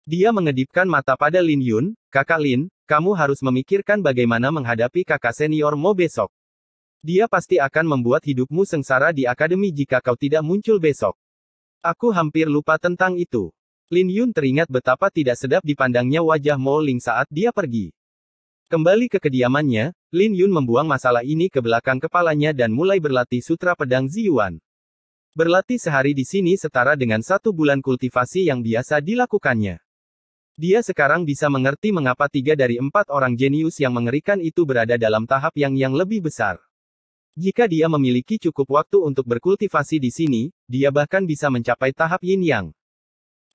Dia mengedipkan mata pada Lin Yun, kakak Lin, kamu harus memikirkan bagaimana menghadapi kakak senior Mo besok. Dia pasti akan membuat hidupmu sengsara di akademi jika kau tidak muncul besok. Aku hampir lupa tentang itu. Lin Yun teringat betapa tidak sedap dipandangnya wajah Mo Ling saat dia pergi. Kembali ke kediamannya, Lin Yun membuang masalah ini ke belakang kepalanya dan mulai berlatih sutra pedang Ziyuan. Berlatih sehari di sini setara dengan 1 bulan kultivasi yang biasa dilakukannya. Dia sekarang bisa mengerti mengapa 3 dari 4 orang jenius yang mengerikan itu berada dalam tahap yang lebih besar. Jika dia memiliki cukup waktu untuk berkultivasi di sini, dia bahkan bisa mencapai tahap yin yang.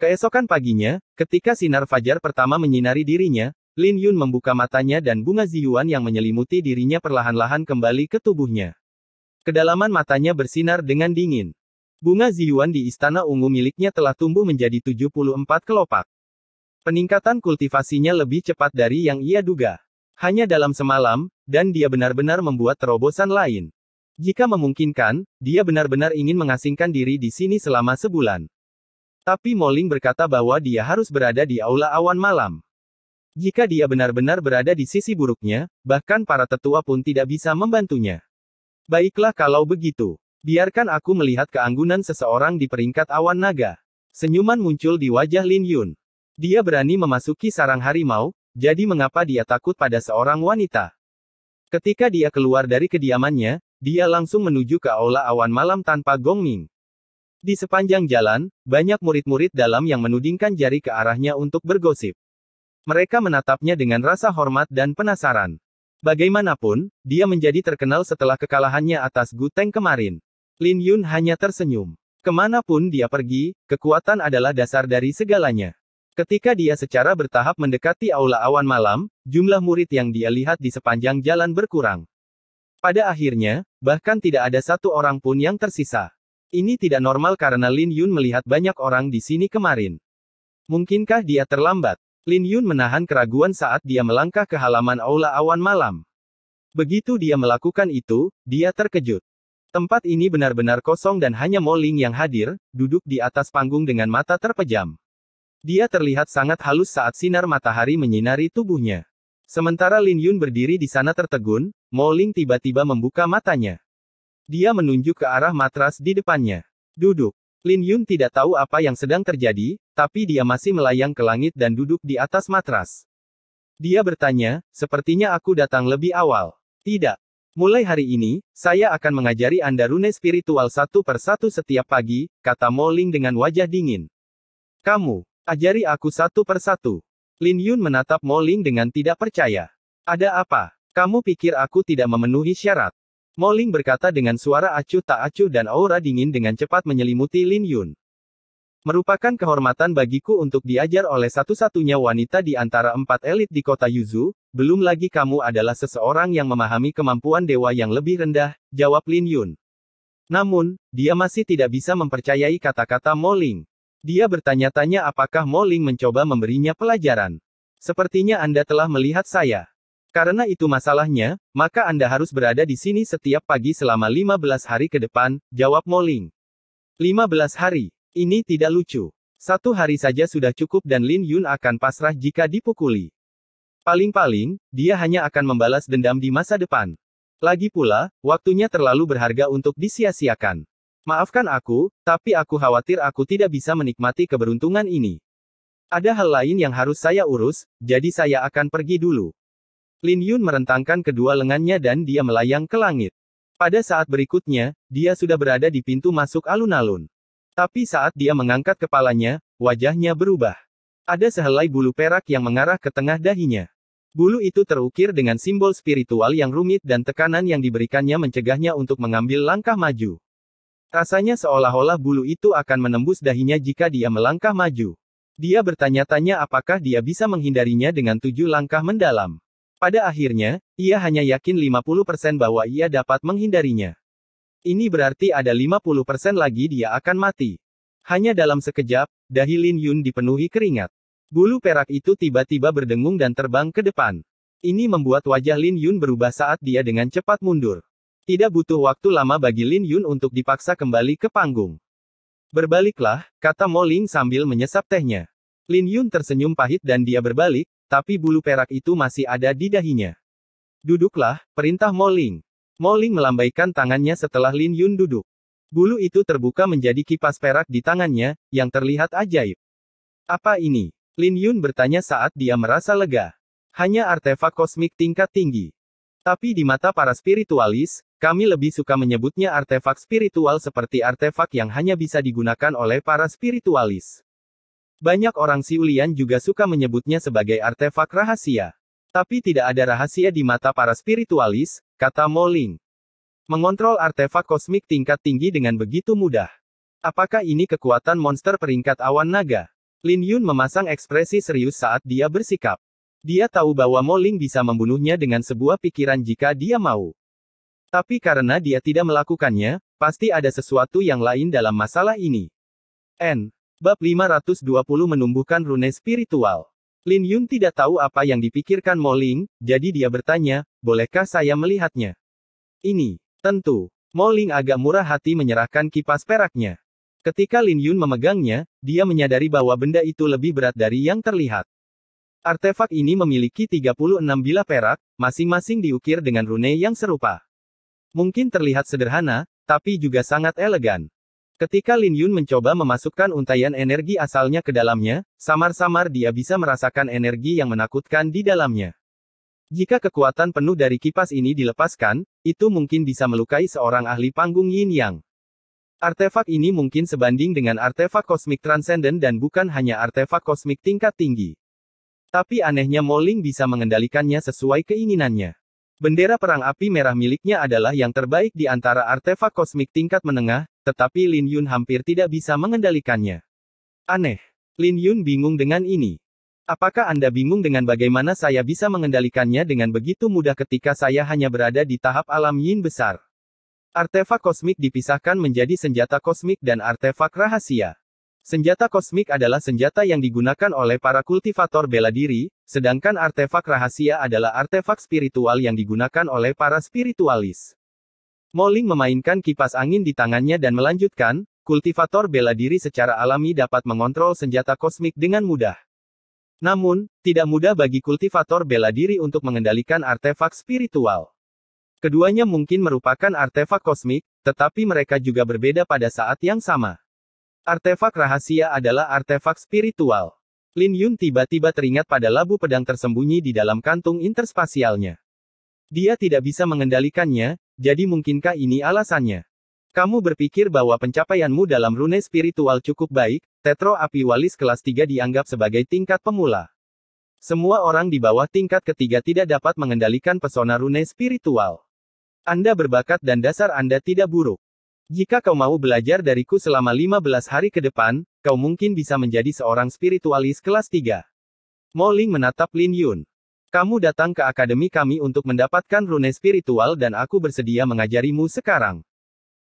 Keesokan paginya, ketika sinar fajar pertama menyinari dirinya, Lin Yun membuka matanya dan bunga Ziyuan yang menyelimuti dirinya perlahan-lahan kembali ke tubuhnya. Kedalaman matanya bersinar dengan dingin. Bunga Ziyuan di Istana Ungu miliknya telah tumbuh menjadi 74 kelopak. Peningkatan kultivasinya lebih cepat dari yang ia duga. Hanya dalam semalam, dan dia benar-benar membuat terobosan lain. Jika memungkinkan, dia benar-benar ingin mengasingkan diri di sini selama sebulan. Tapi Mo Ling berkata bahwa dia harus berada di aula awan malam. Jika dia benar-benar berada di sisi buruknya, bahkan para tetua pun tidak bisa membantunya. Baiklah kalau begitu. Biarkan aku melihat keanggunan seseorang di peringkat awan naga. Senyuman muncul di wajah Lin Yun. Dia berani memasuki sarang harimau, jadi mengapa dia takut pada seorang wanita? Ketika dia keluar dari kediamannya, dia langsung menuju ke aula awan malam tanpa Gong Ming. Di sepanjang jalan, banyak murid-murid dalam yang menudingkan jari ke arahnya untuk bergosip. Mereka menatapnya dengan rasa hormat dan penasaran. Bagaimanapun, dia menjadi terkenal setelah kekalahannya atas Gu Teng kemarin. Lin Yun hanya tersenyum. Kemanapun dia pergi, kekuatan adalah dasar dari segalanya. Ketika dia secara bertahap mendekati aula awan malam, jumlah murid yang dia lihat di sepanjang jalan berkurang. Pada akhirnya, bahkan tidak ada satu orang pun yang tersisa. Ini tidak normal karena Lin Yun melihat banyak orang di sini kemarin. Mungkinkah dia terlambat? Lin Yun menahan keraguan saat dia melangkah ke halaman aula awan malam. Begitu dia melakukan itu, dia terkejut. Tempat ini benar-benar kosong dan hanya Mo Ling yang hadir, duduk di atas panggung dengan mata terpejam. Dia terlihat sangat halus saat sinar matahari menyinari tubuhnya. Sementara Lin Yun berdiri di sana tertegun, Mo Ling tiba-tiba membuka matanya. Dia menunjuk ke arah matras di depannya. Duduk. Lin Yun tidak tahu apa yang sedang terjadi, tapi dia masih melayang ke langit dan duduk di atas matras. Dia bertanya, sepertinya aku datang lebih awal. Tidak. Mulai hari ini, saya akan mengajari Anda rune spiritual 1 per 1 setiap pagi, kata Mo Ling dengan wajah dingin. Kamu, ajari aku 1 per 1. Lin Yun menatap Mo Ling dengan tidak percaya. Ada apa? Kamu pikir aku tidak memenuhi syarat? Mo Ling berkata dengan suara acuh tak acuh dan aura dingin dengan cepat menyelimuti Lin Yun. Merupakan kehormatan bagiku untuk diajar oleh satu-satunya wanita di antara 4 elit di kota Yuzu, belum lagi kamu adalah seseorang yang memahami kemampuan dewa yang lebih rendah, jawab Lin Yun. Namun, dia masih tidak bisa mempercayai kata-kata Mo Ling. Dia bertanya-tanya apakah Mo Ling mencoba memberinya pelajaran. Sepertinya Anda telah melihat saya. Karena itu masalahnya, maka Anda harus berada di sini setiap pagi selama 15 hari ke depan, jawab Mo Ling. 15 hari. Ini tidak lucu. 1 hari saja sudah cukup dan Lin Yun akan pasrah jika dipukuli. Paling-paling, dia hanya akan membalas dendam di masa depan. Lagi pula, waktunya terlalu berharga untuk disia-siakan. Maafkan aku, tapi aku khawatir aku tidak bisa menikmati keberuntungan ini. Ada hal lain yang harus saya urus, jadi saya akan pergi dulu. Lin Yun merentangkan kedua lengannya dan dia melayang ke langit. Pada saat berikutnya, dia sudah berada di pintu masuk alun-alun. Tapi saat dia mengangkat kepalanya, wajahnya berubah. Ada sehelai bulu perak yang mengarah ke tengah dahinya. Bulu itu terukir dengan simbol spiritual yang rumit dan tekanan yang diberikannya mencegahnya untuk mengambil langkah maju. Rasanya seolah-olah bulu itu akan menembus dahinya jika dia melangkah maju. Dia bertanya-tanya apakah dia bisa menghindarinya dengan 7 langkah mendalam. Pada akhirnya, ia hanya yakin 50% bahwa ia dapat menghindarinya. Ini berarti ada 50% lagi dia akan mati. Hanya dalam sekejap, dahi Lin Yun dipenuhi keringat. Bulu perak itu tiba-tiba berdengung dan terbang ke depan. Ini membuat wajah Lin Yun berubah saat dia dengan cepat mundur. Tidak butuh waktu lama bagi Lin Yun untuk dipaksa kembali ke panggung. Berbaliklah, kata Mo Ling sambil menyesap tehnya. Lin Yun tersenyum pahit dan dia berbalik, tapi bulu perak itu masih ada di dahinya. Duduklah, perintah Mo Ling. Mo Ling melambaikan tangannya setelah Lin Yun duduk. Bulu itu terbuka menjadi kipas perak di tangannya, yang terlihat ajaib. Apa ini? Lin Yun bertanya saat dia merasa lega. Hanya artefak kosmik tingkat tinggi. Tapi di mata para spiritualis, kami lebih suka menyebutnya artefak spiritual seperti artefak yang hanya bisa digunakan oleh para spiritualis. Banyak orang Siulian juga suka menyebutnya sebagai artefak rahasia. Tapi tidak ada rahasia di mata para spiritualis, kata Mo Ling. Mengontrol artefak kosmik tingkat tinggi dengan begitu mudah. Apakah ini kekuatan monster peringkat awan naga? Lin Yun memasang ekspresi serius saat dia bersikap. Dia tahu bahwa Mo Ling bisa membunuhnya dengan sebuah pikiran jika dia mau. Tapi karena dia tidak melakukannya, pasti ada sesuatu yang lain dalam masalah ini. Bab 520 menumbuhkan rune spiritual. Lin Yun tidak tahu apa yang dipikirkan Mo Ling, jadi dia bertanya, bolehkah saya melihatnya? Ini, tentu. Mo Ling agak murah hati menyerahkan kipas peraknya. Ketika Lin Yun memegangnya, dia menyadari bahwa benda itu lebih berat dari yang terlihat. Artefak ini memiliki 36 bilah perak, masing-masing diukir dengan rune yang serupa. Mungkin terlihat sederhana, tapi juga sangat elegan. Ketika Lin Yun mencoba memasukkan untaian energi asalnya ke dalamnya, samar-samar dia bisa merasakan energi yang menakutkan di dalamnya. Jika kekuatan penuh dari kipas ini dilepaskan, itu mungkin bisa melukai seorang ahli panggung Yin Yang. Artefak ini mungkin sebanding dengan artefak kosmik transenden dan bukan hanya artefak kosmik tingkat tinggi. Tapi anehnya Mo Ling bisa mengendalikannya sesuai keinginannya. Bendera perang api merah miliknya adalah yang terbaik di antara artefak kosmik tingkat menengah, tetapi Lin Yun hampir tidak bisa mengendalikannya. Aneh. Lin Yun bingung dengan ini. Apakah Anda bingung dengan bagaimana saya bisa mengendalikannya dengan begitu mudah ketika saya hanya berada di tahap alam Yin besar? Artefak kosmik dipisahkan menjadi senjata kosmik dan artefak rahasia. Senjata kosmik adalah senjata yang digunakan oleh para kultivator bela diri, sedangkan artefak rahasia adalah artefak spiritual yang digunakan oleh para spiritualis. Mo Ling memainkan kipas angin di tangannya dan melanjutkan, kultivator bela diri secara alami dapat mengontrol senjata kosmik dengan mudah. Namun, tidak mudah bagi kultivator bela diri untuk mengendalikan artefak spiritual. Keduanya mungkin merupakan artefak kosmik, tetapi mereka juga berbeda pada saat yang sama. Artefak rahasia adalah artefak spiritual. Lin Yun tiba-tiba teringat pada labu pedang tersembunyi di dalam kantung interspasialnya. Dia tidak bisa mengendalikannya, jadi mungkinkah ini alasannya? Kamu berpikir bahwa pencapaianmu dalam rune spiritual cukup baik, Tetro Api Walis kelas 3 dianggap sebagai tingkat pemula. Semua orang di bawah tingkat ketiga tidak dapat mengendalikan pesona rune spiritual. Anda berbakat dan dasar Anda tidak buruk. Jika kau mau belajar dariku selama 15 hari ke depan, kau mungkin bisa menjadi seorang spiritualis kelas 3. Mo Ling menatap Lin Yun. Kamu datang ke akademi kami untuk mendapatkan rune spiritual dan aku bersedia mengajarimu sekarang.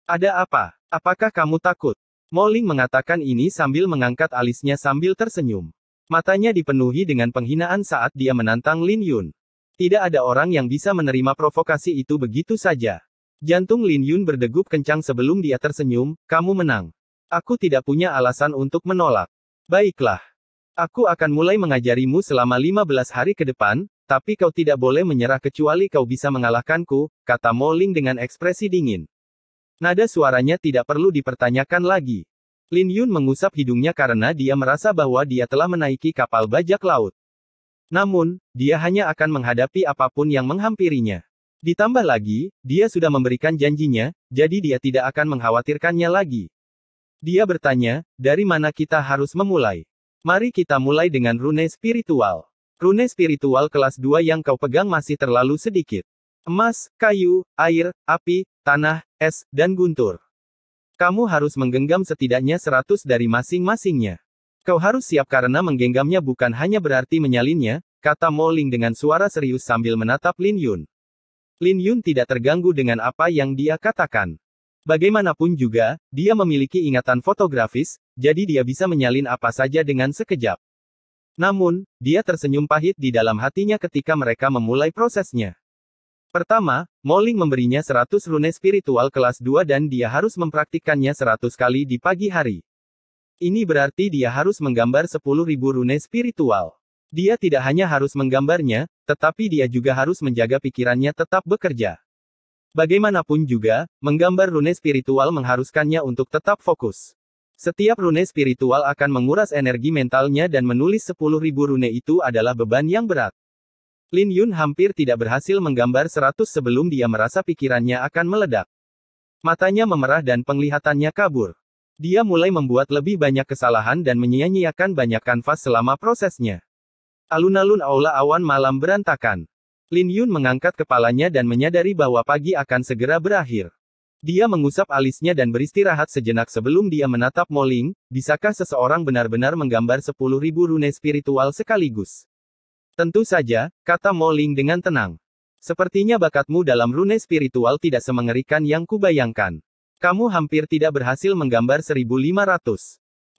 Ada apa? Apakah kamu takut? Mo Ling mengatakan ini sambil mengangkat alisnya sambil tersenyum. Matanya dipenuhi dengan penghinaan saat dia menantang Lin Yun. Tidak ada orang yang bisa menerima provokasi itu begitu saja. Jantung Lin Yun berdegup kencang sebelum dia tersenyum, kamu menang. Aku tidak punya alasan untuk menolak. Baiklah. Aku akan mulai mengajarimu selama 15 hari ke depan, tapi kau tidak boleh menyerah kecuali kau bisa mengalahkanku, kata Mo Ling dengan ekspresi dingin. Nada suaranya tidak perlu dipertanyakan lagi. Lin Yun mengusap hidungnya karena dia merasa bahwa dia telah menaiki kapal bajak laut. Namun, dia hanya akan menghadapi apapun yang menghampirinya. Ditambah lagi, dia sudah memberikan janjinya, jadi dia tidak akan mengkhawatirkannya lagi. Dia bertanya, dari mana kita harus memulai? Mari kita mulai dengan rune spiritual. Rune spiritual kelas 2 yang kau pegang masih terlalu sedikit. Emas, kayu, air, api, tanah, es, dan guntur. Kamu harus menggenggam setidaknya 100 dari masing-masingnya. Kau harus siap karena menggenggamnya bukan hanya berarti menyalinnya, kata Mo Ling dengan suara serius sambil menatap Lin Yun. Lin Yun tidak terganggu dengan apa yang dia katakan. Bagaimanapun juga, dia memiliki ingatan fotografis, jadi dia bisa menyalin apa saja dengan sekejap. Namun, dia tersenyum pahit di dalam hatinya ketika mereka memulai prosesnya. Pertama, Mo Ling memberinya 100 rune spiritual kelas 2 dan dia harus mempraktikkannya 100 kali di pagi hari. Ini berarti dia harus menggambar 10.000 rune spiritual. Dia tidak hanya harus menggambarnya, tetapi dia juga harus menjaga pikirannya tetap bekerja. Bagaimanapun juga, menggambar rune spiritual mengharuskannya untuk tetap fokus. Setiap rune spiritual akan menguras energi mentalnya dan menulis 10.000 rune itu adalah beban yang berat. Lin Yun hampir tidak berhasil menggambar 100 sebelum dia merasa pikirannya akan meledak. Matanya memerah dan penglihatannya kabur. Dia mulai membuat lebih banyak kesalahan dan menyia-nyiakan banyak kanvas selama prosesnya. Alun-alun aula awan malam berantakan. Lin Yun mengangkat kepalanya dan menyadari bahwa pagi akan segera berakhir. Dia mengusap alisnya dan beristirahat sejenak sebelum dia menatap Mo Ling, bisakah seseorang benar-benar menggambar 10.000 rune spiritual sekaligus? Tentu saja, kata Mo Ling dengan tenang. Sepertinya bakatmu dalam rune spiritual tidak semengerikan yang kubayangkan. Kamu hampir tidak berhasil menggambar 1.500.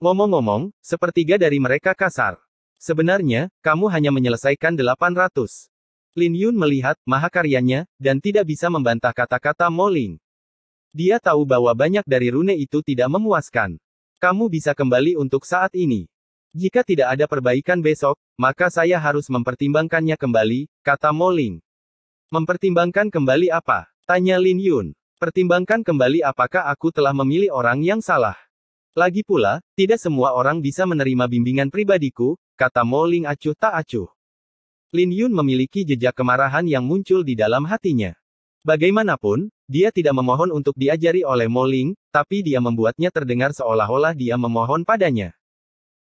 Ngomong-ngomong, sepertiga dari mereka kasar. Sebenarnya, kamu hanya menyelesaikan 800. Lin Yun melihat mahakaryanya, dan tidak bisa membantah kata-kata Mo Ling. Dia tahu bahwa banyak dari rune itu tidak memuaskan. Kamu bisa kembali untuk saat ini. Jika tidak ada perbaikan besok, maka saya harus mempertimbangkannya kembali, kata Mo Ling. Mempertimbangkan kembali apa? Tanya Lin Yun. Pertimbangkan kembali apakah aku telah memilih orang yang salah. Lagi pula, tidak semua orang bisa menerima bimbingan pribadiku, kata Mo Ling acuh tak acuh. Lin Yun memiliki jejak kemarahan yang muncul di dalam hatinya. Bagaimanapun, dia tidak memohon untuk diajari oleh Mo Ling, tapi dia membuatnya terdengar seolah-olah dia memohon padanya.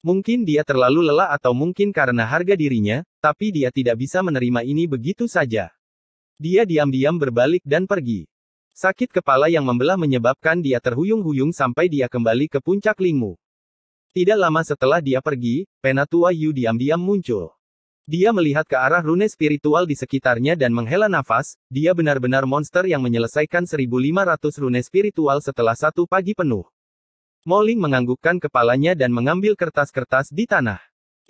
Mungkin dia terlalu lelah atau mungkin karena harga dirinya, tapi dia tidak bisa menerima ini begitu saja. Dia diam-diam berbalik dan pergi. Sakit kepala yang membelah menyebabkan dia terhuyung-huyung sampai dia kembali ke puncak Lingmu. Tidak lama setelah dia pergi, Penatua Yu diam-diam muncul. Dia melihat ke arah rune spiritual di sekitarnya dan menghela nafas, dia benar-benar monster yang menyelesaikan 1.500 rune spiritual setelah satu pagi penuh. Mo Ling menganggukkan kepalanya dan mengambil kertas-kertas di tanah.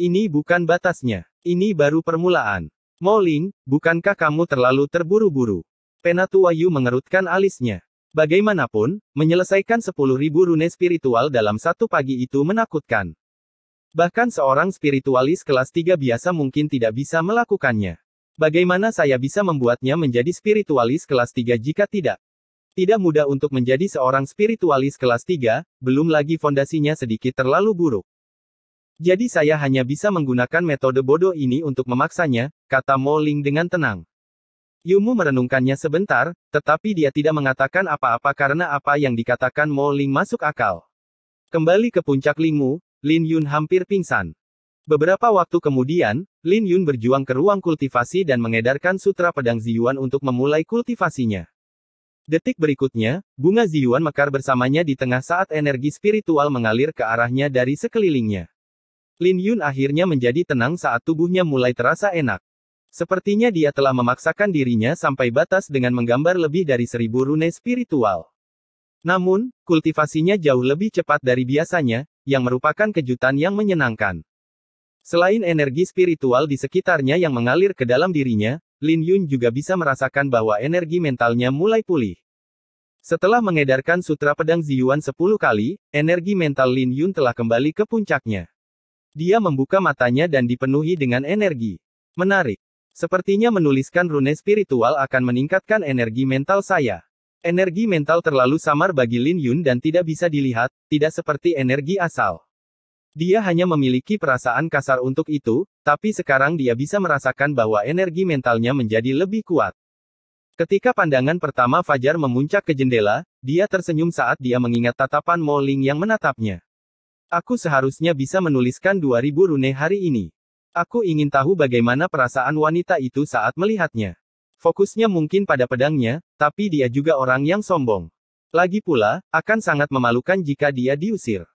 Ini bukan batasnya. Ini baru permulaan. Mo Ling, bukankah kamu terlalu terburu-buru? Penatua Yu mengerutkan alisnya. Bagaimanapun, menyelesaikan 10.000 rune spiritual dalam satu pagi itu menakutkan. Bahkan seorang spiritualis kelas 3 biasa mungkin tidak bisa melakukannya. Bagaimana saya bisa membuatnya menjadi spiritualis kelas 3 jika tidak? Tidak mudah untuk menjadi seorang spiritualis kelas 3, belum lagi fondasinya sedikit terlalu buruk. Jadi saya hanya bisa menggunakan metode bodoh ini untuk memaksanya, kata Mo Ling dengan tenang. Yumu merenungkannya sebentar, tetapi dia tidak mengatakan apa-apa karena apa yang dikatakan Mo Ling masuk akal. Kembali ke puncak Lingmu, Lin Yun hampir pingsan. Beberapa waktu kemudian, Lin Yun berjuang ke ruang kultivasi dan mengedarkan sutra pedang Ziyuan untuk memulai kultivasinya. Detik berikutnya, bunga Ziyuan mekar bersamanya di tengah saat energi spiritual mengalir ke arahnya dari sekelilingnya. Lin Yun akhirnya menjadi tenang saat tubuhnya mulai terasa enak. Sepertinya dia telah memaksakan dirinya sampai batas dengan menggambar lebih dari 1000 rune spiritual. Namun, kultivasinya jauh lebih cepat dari biasanya, yang merupakan kejutan yang menyenangkan. Selain energi spiritual di sekitarnya yang mengalir ke dalam dirinya, Lin Yun juga bisa merasakan bahwa energi mentalnya mulai pulih. Setelah mengedarkan Sutra Pedang Ziyuan 10 kali, energi mental Lin Yun telah kembali ke puncaknya. Dia membuka matanya dan dipenuhi dengan energi. Menarik. Sepertinya menuliskan rune spiritual akan meningkatkan energi mental saya. Energi mental terlalu samar bagi Lin Yun dan tidak bisa dilihat, tidak seperti energi asal. Dia hanya memiliki perasaan kasar untuk itu, tapi sekarang dia bisa merasakan bahwa energi mentalnya menjadi lebih kuat. Ketika pandangan pertama Fajar memuncak ke jendela, dia tersenyum saat dia mengingat tatapan Mo Ling yang menatapnya. Aku seharusnya bisa menuliskan 2000 rune hari ini. Aku ingin tahu bagaimana perasaan wanita itu saat melihatnya. Fokusnya mungkin pada pedangnya, tapi dia juga orang yang sombong. Lagi pula, akan sangat memalukan jika dia diusir.